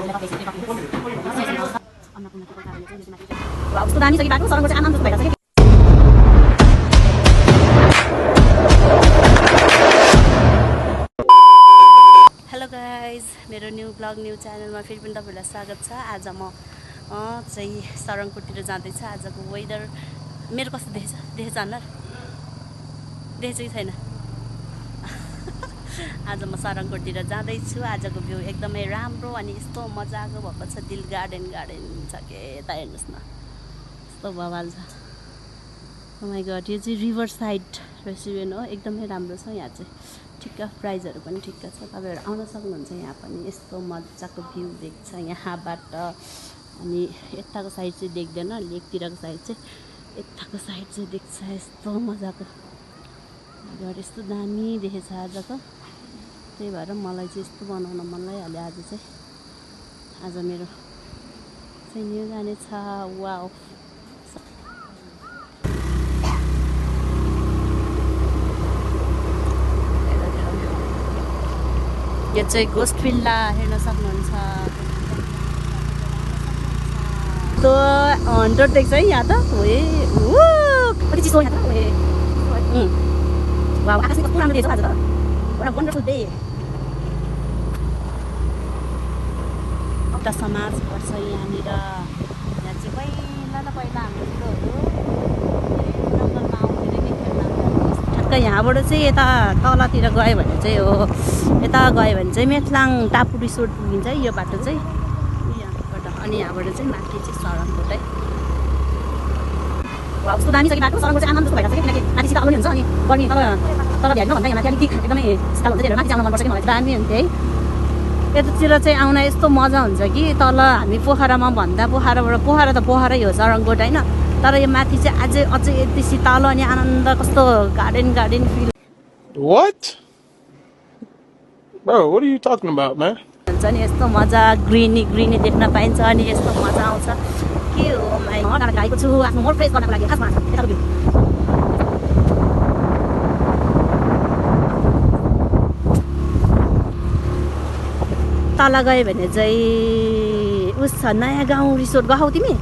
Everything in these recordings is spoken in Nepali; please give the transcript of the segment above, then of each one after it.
कस्तो दामी छ कि बाटो सरङको चाहिँ आनन्द भइरहेछ कि हेलो गाइज मेरो न्यू ब्लग न्यू च्यानलमा फेरि पनि तपाईँहरूलाई स्वागत छ। आज म चाहिँ सरङकोटीतिर जाँदैछ। आजको वेदर मेरो कस्तो देखेछ अनुहार देखेछ कि छैन? आज म सरङकोटीतिर जाँदैछु। आजको भ्यू एकदमै राम्रो अनि यस्तो मजाको भएको छ। दिल गार्डन छ के यता हेर्नुहोस् न यस्तो बवाल छ। ओ माई गड यो चाहिँ रिभर साइड रेस्टुरेन्ट हो। एकदमै राम्रो छ यहाँ चाहिँ। ठिक्क प्राइजहरू पनि ठिक्क छ। तपाईँहरू आउन सक्नुहुन्छ यहाँ पनि। यस्तो मजाको भ्यू देख्छ यहाँबाट। अनि यताको साइड चाहिँ देख्दैन, लेकतिरको साइड चाहिँ यताको साइड चाहिँ देख्छ। यस्तो मजाको घर यस्तो दामी देखेछ आजको। त्यही भएर मलाई चाहिँ यस्तो बनाउन मन लागिहाल्यो आज चाहिँ। आज मेरो चाहिँ यो जाने छ। वाउ यो चाहिँ गोस्ट फिल्ला हेर्न सक्नुहुन्छ। तो 100 देख्छ है यहाँ त। कति चिसो यहाँ त। वाउ आकाश कस्तो राम्रो देख्छ आज त। एउटा वन्डरफुल डे। एउटा समाज पर्छ यहाँनिर। यहाँ चाहिँ पहिला हाम्रो जङ्गलमा आउँथ्यो नि खेल्न। ठ्याक्कै यहाँबाट चाहिँ यता तलतिर गयो भने चाहिँ हो यता गयो भने चाहिँ मेथलाङ टापु रिसोर्ट पुगिन्छ यो बाटो चाहिँ यहाँबाट। अनि यहाँबाट चाहिँ माथि चाहिँ सरङकोटै। कस्तो दामी छ कि बाटो। सरङको चाहिँ आनन्द जस्तो भइरहेको छ कि किनकि माथि शीतल आउने हुन्छ अनि गर्मी तल भ्याइनु भन्दा यहाँ माथि अलिक एकदमै शीतल हुन्छ। त्यही भएर माथि आउन मनपर्छ कि मलाई। दामी हुन्थ्यो है। यतातिर चाहिँ आउन यस्तो मजा हुन्छ कि तल हामी पोखरामा भन्दा पोखरा त पोखरै हो सरङकोट होइन। तर यो माथि चाहिँ अझै यति शीतल अनि आनन्द कस्तो garden feel. What? Bro, what are you talking about, man? हुन्छ नि यस्तो मजा ग्रिनी देख्न पाइन्छ अनि यस्तो मजा आउँछ के हो। म डाँडा आएको छु आफ्नो मोड फ्रेस गर्नको लागि। खासमा यताको भ्यू तल गयो भने चाहिँ उस छ नयाँ गाउँ रिसोर्ट गहौ तिमी?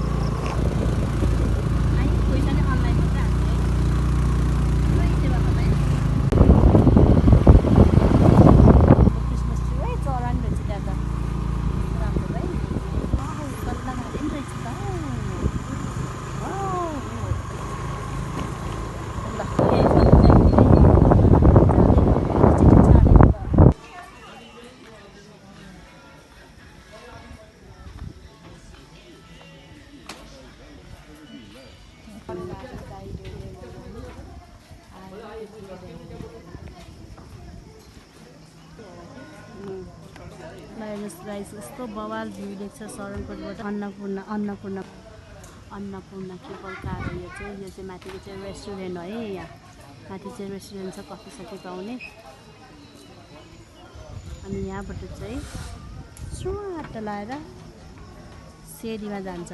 गाइस यस्तो बवाल भ्यू देख्छ सरङकोटबाट। अन्नपूर्ण केबल कार हो यो चाहिँ माथिको चाहिँ रेस्टुरेन्ट है। यहाँ माथि चाहिँ रेस्टुरेन्ट छ कफी पाउने। अनि यहाँबाट चाहिँ स्वाट लाएर सेरीमा जान्छ।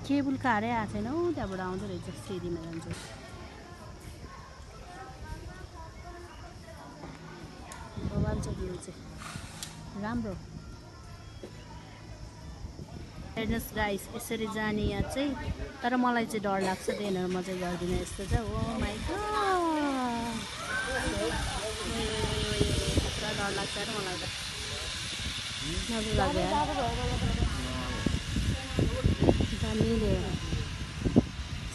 केबल कारै आएको छैन हौ त्यहाँबाट आउँदो रहेछ सेरीमा जान्छ। बवाल छ भ्यू चाहिँ राम्रो। हेर्नुहोस् गाइस यसरी जाने यहाँ चाहिँ। तर मलाई चाहिँ डर लाग्छ त्यही भएर म चाहिँ गर्दिनँ यस्तो चाहिँ। ओ माइ गड पुरा डर लाग्छ र मलाई त मजा लाग्यो। दामीले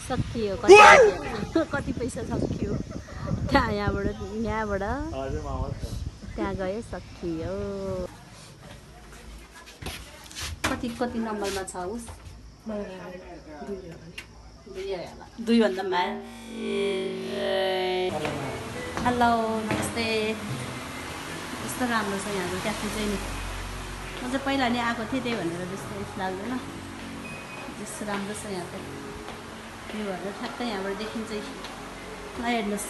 सकियो कति पैसा सकियो यहाँबाट त्यहाँ गयो सकियो। कति नम्बरमा छ उस 2 भन्दा माथि। हेलो नमस्ते। यस्तो राम्रो छ यहाँको क्याफे चाहिँ नि। म चाहिँ पहिला नि आएको थिएँ त्यही भनेर त्यस्तो लाग्दैन। यस्तो राम्रो छ यहाँ चाहिँ। भ्यूहरू ठ्याक्कै यहाँबाट देखिन्छ। ल हेर्नुहोस्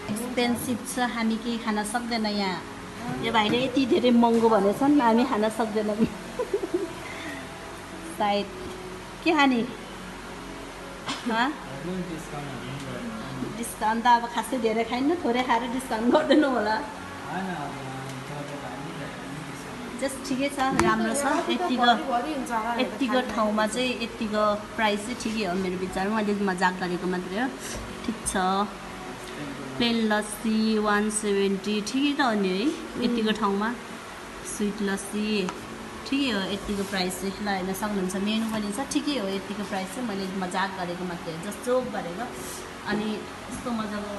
एक्सपेन्सिभ छ। हामी केही खान सक्दैन यहाँ। यो भाइले यति धेरै महँगो भनेछन् हामी खान सक्दैनौँ सायद के खाने डिस्काउन्ट त अब खासै धेरै खाइन्न थोरै खाएर डिस्काउन्ट गर्दैनौँ होला जस्ट ठिकै छ राम्रो छ यतिको ठाउँमा चाहिँ यतिको प्राइस चाहिँ ठिकै हो मेरो विचारमा मैले मजाक गरेको मात्रै हो ठिक छ प्लेन लस्सी 170 ठिकै त हो नि है यतिको ठाउँमा स्विट लस्सी ठिकै हो यतिको प्राइस चाहिँ ल हेर्न सक्नुहुन्छ मेनु पनि छ ठिकै हो यतिको प्राइस चाहिँ मैले मजाक गरेको मात्रै हो जस्ट जोक गरेको अनि यस्तो मजाको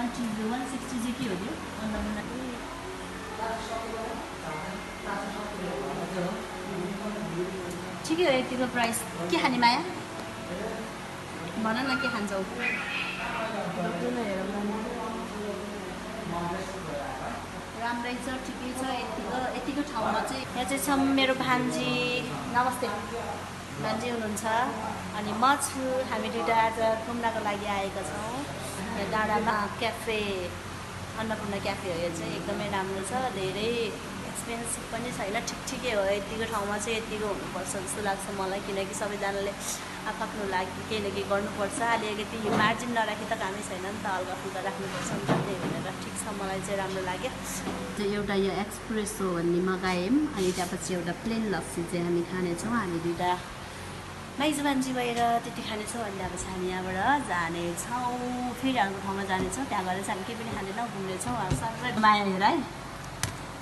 160 चाहिँ के हो त्यो ठिकै हो यतिको प्राइस के खाने माया भन न के खान्छौ राम्रै छ ठिकै छ यतिको ठाउँमा चाहिँ यहाँ चाहिँ छ मेरो भान्जी नमस्ते भान्जी हुनुहुन्छ अनि म छु हामी दुइटा आज घुम्नको लागि आएका छौँ यहाँ डाँडामा क्याफे अन्नपूर्ण क्याफे हो यो चाहिँ एकदमै राम्रो छ धेरै एक्सपेन्सिभ पनि छैन ठिकै हो यतिको ठाउँमा चाहिँ यतिको हुनुपर्छ जस्तो लाग्छ मलाई किनकि सबैजनाले आफ्नो लागि केही न केही गर्नुपर्छ अलिकति मार्जिन नराखी त कामै छैन नि त हल्का फुल्का राख्नुपर्छ नि त त्यही भनेर ठिक छ मलाई चाहिँ राम्रो लाग्यो एउटा यो एक्सप्रेसो भन्ने मगायौँ अनि त्यहाँपछि एउटा प्लेन लस्सी चाहिँ हामी खानेछौँ हामी दुइटा माइजू मान्छे भएर त्यति खानेछौँ अनि त्यहाँपछि हामी यहाँबाट जानेछौँ फेरि अर्को ठाउँमा जानेछौँ त्यहाँ गएर चाहिँ हामी केही पनि खाँदैनौँ घुम्नेछौँ सबै माया हेर है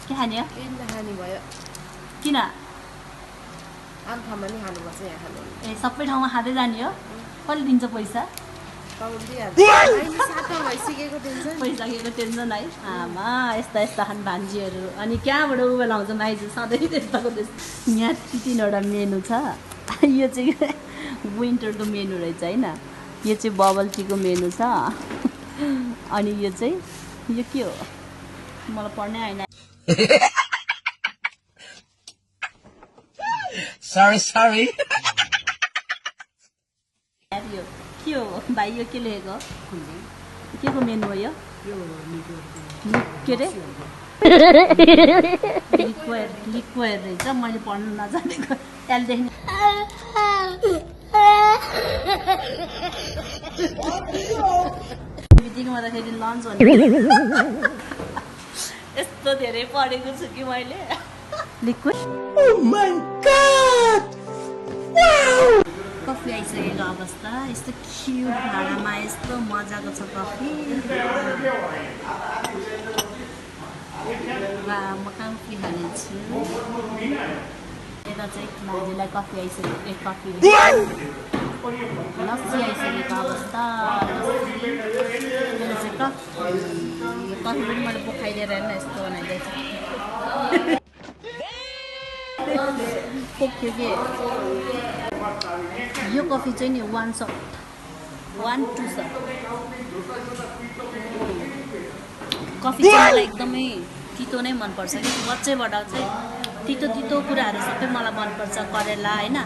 के खाने हो खाने भयो किन आम ठाउँमा नि खानुपर्छ यहाँ खानु ए सबै ठाउँमा खाँदै जाने हो कहिले दिन्छ पैसा भइसकेको टेन्सन पैसाको टेन्सन है आमा यस्ता खान भान्जीहरू अनि कहाँबाट उ लाउँछ माइजू सधैँ त्यस्ताको यहाँ 3-वटा मेनु छ यो चाहिँ विन्टरको मेनु रहेछ होइन यो चाहिँ बबल टीको मेनु छ अनि यो चाहिँ यो के हो मलाई पढ्नै आएन Sorry. यो के हो भाइ यो के लेखेको के को मेनु हो यो के अरे लिक्विड रहेछ मैले पढ्नु नजानेको त्यहाँ देख्ने बित्तिकै मलाई लन्च भन्ने यस्तो धेरै पढेको छु कि मैले liquid Oh my God! Wow! Coffee आइसकेको अवस्था यस्तो क्युट भाँडामा यस्तो मजाको छ कफी म कफी खानेछु यता चाहिँ भान्जीलाई कफी आइसकेको कफी लस्सी आइसकेको अवस्था मेरो चाहिँ कफी पनि मैले पोखाइदिएर हेर्न यस्तो बनाइदिएछु पोख्यो के यो कफी चाहिँ नि 1 2 कफी चाहिँ मलाई एकदमै तितो नै मनपर्छ कि बच्चैबाट चाहिँ तितो कुराहरू सबै मलाई मनपर्छ करेला होइन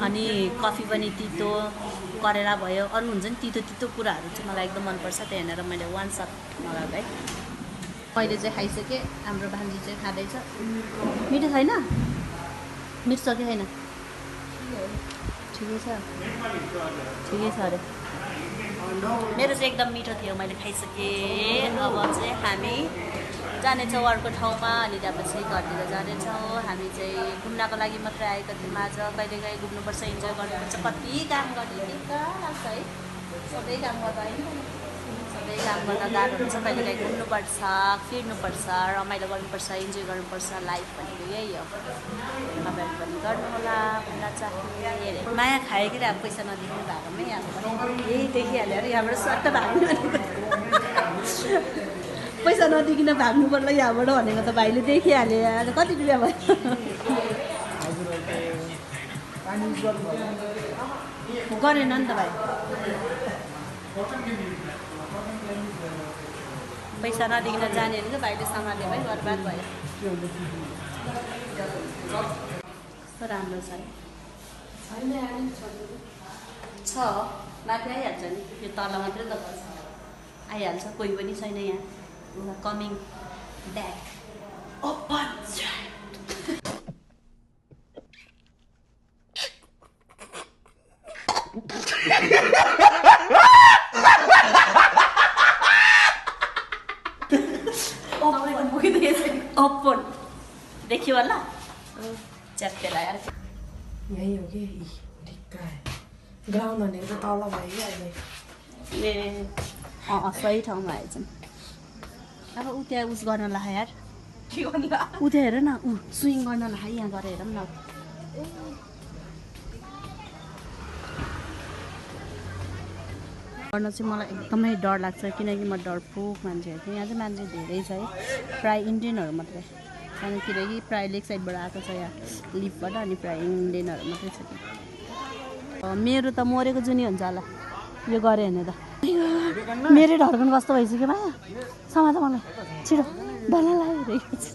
अनि कफी पनि तितो करेला भयो अरू हुन्छ नि तितो कुराहरू चाहिँ मलाई एकदम मनपर्छ त्यही भनेर मैले 1 सट मगाएको है मैले चाहिँ खाइसकेँ हाम्रो भान्जी चाहिँ खाँदैछ मिठो छैन मिठो छ कि छैन ठिकै छ अरे मेरो चाहिँ एकदम मिठो थियो मैले खाइसकेँ अब चाहिँ हामी जानेछौँ अर्को ठाउँमा अनि त्यहाँपछि घरतिर जानेछौँ हामी चाहिँ घुम्नको लागि मात्रै आएका थियौँ आज कहिलेकाहीँ घुम्नुपर्छ इन्जोय गर्नुपर्छ कति काम गर्ने के लाग्छ है सबै काम गर्दा सबै काम गर्न गाह्रो हुन्छ कहिलेकाहीँ घुम्नुपर्छ फिर्नुपर्छ रमाइलो गर्नुपर्छ इन्जोय गर्नुपर्छ लाइफ भनेको यही हो तपाईँहरू पनि गर्नुहोला भन्न चाहे माया खायो कि अब पैसा नदिनु भएकोमै अब यही देखिहाल्यो अरे यहाँबाट सट्ट भाग्नु पैसा नदिकन भाग्नु पर्ला यहाँबाट भनेको त भाइले देखिहाल्यो आज कति रुपियाँ भयो गरेन नि त भाइ पैसा नदिकन जाने भने भाइले समाले भाइ बर्बाद भयो कस्तो राम्रो छ छ माथि आइहाल्छ नि यो तल मात्रै त आइहाल्छ कोही पनि छैन यहाँ कमिङ ब्याक ओपन देखियो होला च्याप्पेला यार यही हो कि ठिक्क ग्राउन्ड भनेको तल भयो कि अहिले ए सही ठाउँमा आएछ अब उ त्यहाँ उस गर्न ला यार के भन्दा उ त्यहाँ हेर न ऊ स्विङ गर्न ला यहाँ गएर हेरौँ न गर्न चाहिँ मलाई एकदमै डर लाग्छ किनकि म डरपोक मान्छे हो कि यहाँ चाहिँ मान्छे धेरै छ है प्राय इन्डियनहरू मात्रै अनि किनकि प्राय लेक साइडबाट आएको छ यहाँ लिफबाट अनि प्राय इन्डियनहरू मात्रै छ कि मेरो त मरेको जुनी हुन्छ होला यो गऱ्यो भने त मेरै ढर्कन कस्तो भइसक्यो माया समाज मलाई छिटो डल्ला लगाइरहेको छु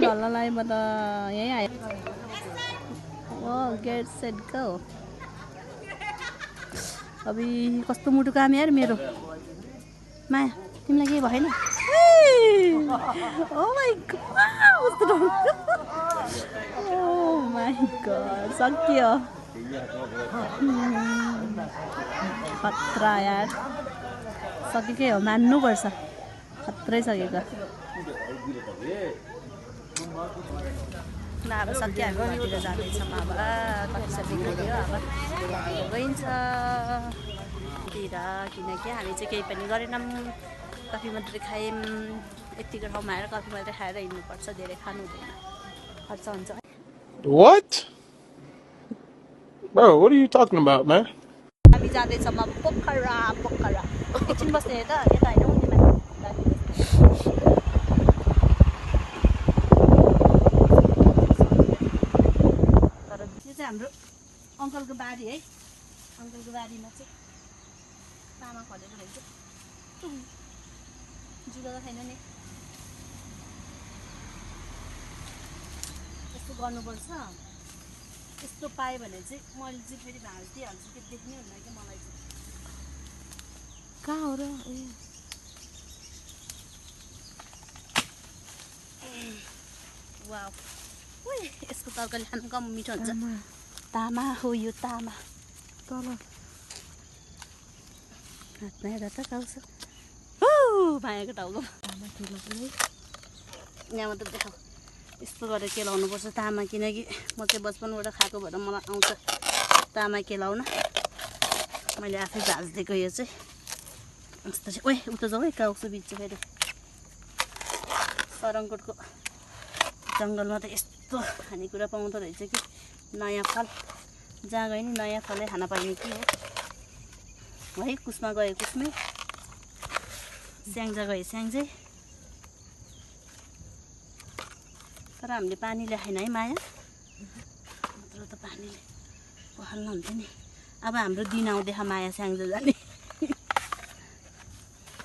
डल्ला लगाए म त यहीँ आयो ओ गेट सेट गो अब कस्तो मुटु काम यार मेरो माया तिमीलाई केही भएन ओ माई गड सक्यो खतरा यार सकेकै हो मान्नुपर्छ खत्रै सकेको ल अब सक्यो हामी घरतिर जाँदैछौँ अब कति बिग्रियो अब गइन्छ तिर किनकि हामी चाहिँ केही पनि गरेनौँ कफी मात्रै खायौँ यतिको ठाउँमा आएर कफी मात्रै खाएर हिँड्नुपर्छ धेरै खानु हुँदैन खर्च हुन्छ What? Bro, what are you talking about, man? हामी जाँदैछौँ अब पोखरा एकछिन बस्ने त यता होइन तर यो चाहिँ हाम्रो अङ्कलको बारी है अङ्कलको बारीमा चाहिँ तामा फलेको रहेछ जुगा त छैन नि यस्तो गर्नुपर्छ यस्तो पाएँ भने चाहिँ मैले चाहिँ फेरि भाँचिदिइहाल्छु कि देख्नै हुन्न कि मलाई चाहिँ कहाँ हो र वाउ ओइ यसको तरकारी खानु कम मिठो हुन्छ तामा हो यो तामा तल हातमा हेर्दा त खाउँछ भायाको टाउको यहाँ मात्रै देखाऊ यस्तो गरेर केलाउनुपर्छ तामा किनकि म चाहिँ बचपनबाट खाएको भएर मलाई आउँछ तामा केलाउन मैले आफै भाँचिदिएको यो चाहिँ यस्तो चाहिँ ओइ उता जाऊ है काउक्सो बिच चाहिँ फेरि सरङकोटको जङ्गलमा त यस्तो खानेकुरा पाउँदो रहेछ कि नयाँ फल जहाँ गयो नि नयाँ फलै खान पाइने के हो है कुसमा गयो कुसमै स्याङ्जा गयो स्याङ्जै तर हामीले पानी ल्याएन है माया नत्र त पानीले पखाल्न हुन्थ्यो नि अब हाम्रो दिन आउँदैछ माया स्याङ्जा जाने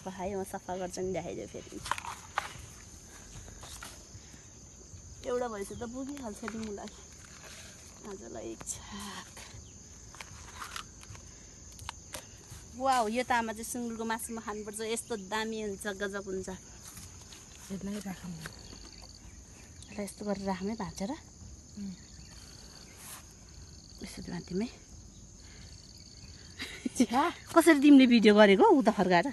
पखायो म सफा गर्छ नि देखाइदियो फेरि एउटा भएपछि त पुगिहाल्छ नि मलाई आजलाई एक छाक वाउ यो तामा चाहिँ सुँगुरको मासुमा खानुपर्छ यस्तो दामी हुन्छ गजब हुन्छ यसलाई राखौँ यस्तो गरेर राख्ने भाँचेर यसरी माथिमै कसरी तिमीले भिडियो गरेको उता फर्काएर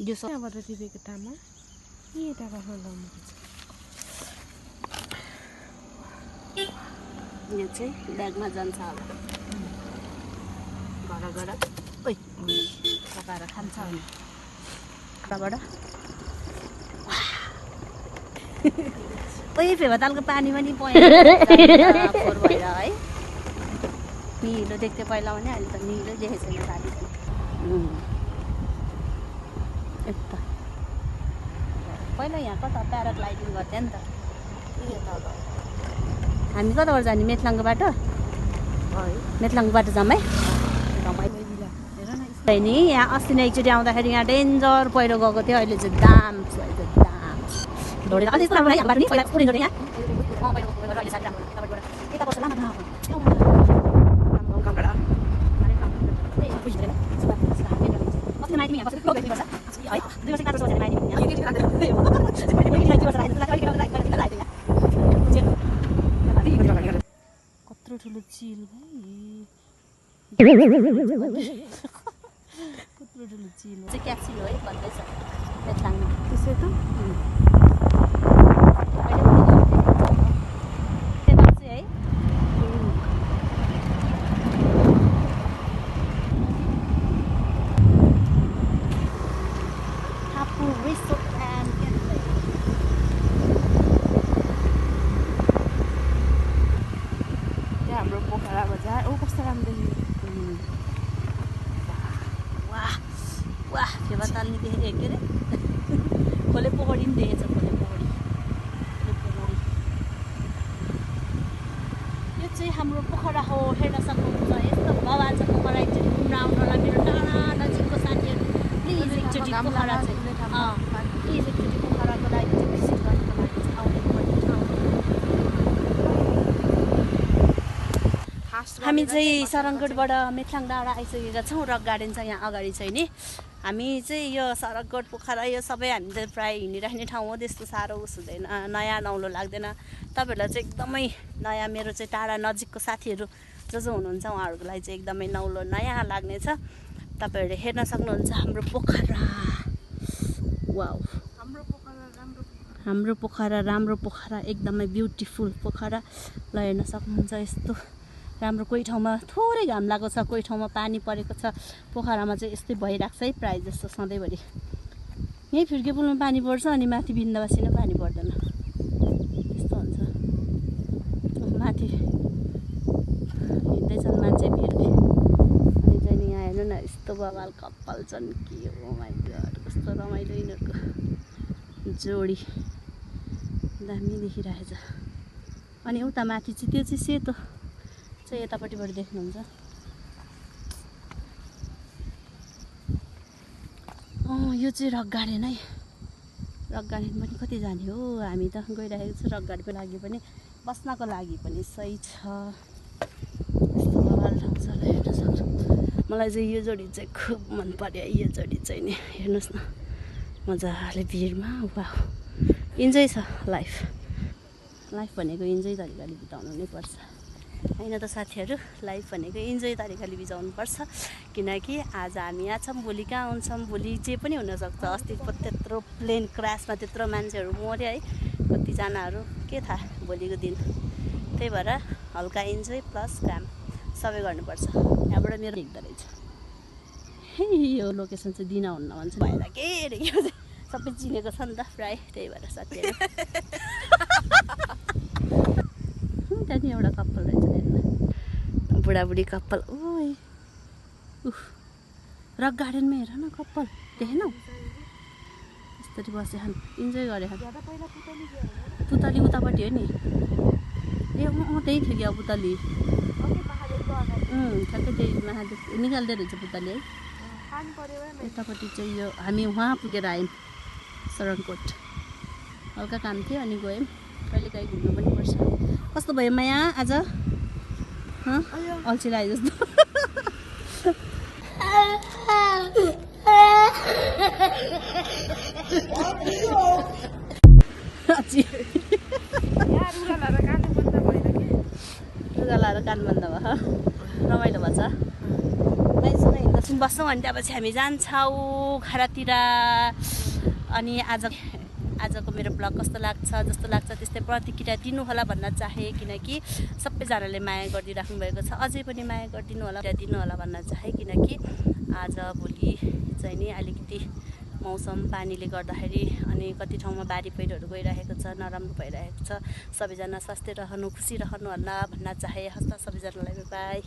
यो सबबाट टिपेको तामा यता राख्न लाउनुपर्छ यो चाहिँ ब्यागमा जान्छ अब घर ओइ पकाएर खान्छ भने बाट ओइ फेवातालको पानी पनि फोहोर भएर है निलो देख्थ्यो पहिला भने अहिले त निलो देखेको छैन पानी यता पहिला यहाँ कता प्याराग्लाइडिङ गर्थ्यो नि त हामी कताबाट जाने मेथलाङको बाटो मेथलाङको बाटो जाऊँ है नि यहाँ अस्ति नै एकचोटि आउँदाखेरि यहाँ डेन्जर पहिरो गएको थियो अहिले चाहिँ दाम ढोडेर अलिक यस्तो राम्रो यहाँ पहिला यहाँ कत्रो ठुलो चिल भाइ कत्रो ठुलो चिल चाहिँ क्याप्सिल हो है भन्दैछ पेथाङमा त्यसै त है Hapu Resort and Cafe. यहाँ हाम्रो पोखरा बजार कस्तो राम्रो देखियो वाह वाह फेवाताल नि देखे के अरे खोले पोखरी नि देखेछ खोले पोखरी यो चाहिँ हाम्रो पोखरा हो हेर्न सक्नुहुन्छ यस्तो बवाल छ पोखरा एकचोटि घुम्न आउनलाई मेरो टाढा नजिकको साथीहरू प्लिज एकचोटि पोखरा चाहिँ प्लिज एकचोटि पोखराको लागि चाहिँ भिजिट गर्नको लागि चाहिँ आउने पर्ने ठाउँ हामी चाहिँ सरङगढबाट मेथलाङ डाँडा आइसकेका छौँ रक गार्डन चाहिँ यहाँ अगाडि चाहिँ नि हामी चाहिँ यो सरङगढ पोखरा यो सबै हामी त प्रायः हिँडिराख्ने ठाउँ हो त्यस्तो साह्रो उस हुँदैन नयाँ नौलो लाग्दैन तपाईँहरूलाई चाहिँ एकदमै नयाँ मेरो चाहिँ टाढा नजिकको साथीहरू जो हुनुहुन्छ उहाँहरूको लागि चाहिँ एकदमै नौलो नयाँ लाग्नेछ तपाईँहरूले हेर्न सक्नुहुन्छ हाम्रो पोखरा वाउ हाम्रो पोखरा राम्रो पोखरा एकदमै ब्युटिफुल पोखरा ल हेर्न सक्नुहुन्छ यस्तो राम्रो कोही ठाउँमा थोरै घाम लागेको छ कोही ठाउँमा पानी परेको छ पोखरामा चाहिँ यस्तै भइरहेको छ है प्रायः जस्तो सधैँभरि यहीँ फिर्के पुलमा पानी पर्छ अनि माथि बिन्दाबासीमा पानी पर्दैन यस्तो हुन्छ माथि हिँड्दैछन् मान्छे भिरले अनि चाहिँ नि यहाँ हेर्नु न यस्तो बवाल कपाल छन् के हो माइ गड कस्तो रमाइलो यिनीहरूको जोडी दामी देखिरहेछ अनि उता माथि चाहिँ त्यो चाहिँ सेतो चाहिँ यतापट्टिबाट देख्नुहुन्छ यो चाहिँ रक गार्डन है रक गार्डन पनि कति जाने हो हामी त गइरहेको छ रक गार्डनको लागि पनि बस्नको लागि पनि सही छ यस्तो बवाल ठाउँ छ ल हेर्न सक्छु मलाई चाहिँ यो जोडी चाहिँ खुब मन पर्यो यो जोडी चाहिँ नि हेर्नुहोस् न मजाले भिडमा वाह इन्जोय छ लाइफ भनेको इन्जोय तरिकाले बिताउनु नै पर्छ होइन त साथीहरू लाइफ भनेको इन्जोय तरिकाले बिताउनुपर्छ किनकि आज हामी यहाँ छौँ भोलि कहाँ हुन्छौँ भोलि जे पनि हुनसक्छ अस्ति त्यत्रो प्लेन क्रासमा त्यत्रो मान्छेहरू मऱ्यो है कतिजनाहरू के थाहा भोलिको दिन त्यही भएर हल्का इन्जोय प्लस काम सबै गर्नुपर्छ यहाँबाट मेरो देख्दो रहेछ यो लोकेसन चाहिँ दिन हुन्न भन्छ भएर के अरे यो चाहिँ सबै चिनेको छ नि त प्रायः त्यही भएर साथीहरू त्यहाँदेखि एउटा कपाल रहेछ हेर्नु बुढाबुढी कपाल ओइ रक गार्डनमा हेर न कपाल देखेनौ यसरी बसे खान इन्जोय गरे खान पुतली उतापट्टि हो नि ए त्यही थियो कि अब पुतली ठ्याक्कै त्यही महादेव निकाल्दै रहेछ पुतली है यतापट्टि चाहिँ यो हामी उहाँ पुगेर आयौँ सरङकोट हल्का काम थियो अनि गयौँ कहिलेकाहीँ घुम्नु पनि पर्छ कस्तो भयो माया आज अल्छी लाग्यो जस्तो लुगा लाएर कान बन्द भयो रमाइलो भएछ सुन हिँड्दा बस्छौँ अनि त्यहाँपछि हामी जान्छौँ घरतिर अनि आजको मेरो ब्लग कस्तो लाग्छ जस्तो लाग्छ त्यस्तै प्रतिक्रिया दिनु होला भन्न चाहे किनकि सबैजनाले माया गरिदिइराख्नु भएको छ अझै पनि माया गरिदिनु होला भन्न चाहे किनकि आज भोलि चाहिँ नि अलिकति मौसम पानीले गर्दाखेरि अनि कति ठाउँमा बाढी पहिरोहरू गइरहेको छ नराम्रो भइरहेको छ सबैजना स्वस्थ रहनु खुसी रहनु होला भन्न चाहे हस्त सबैजनालाई बाई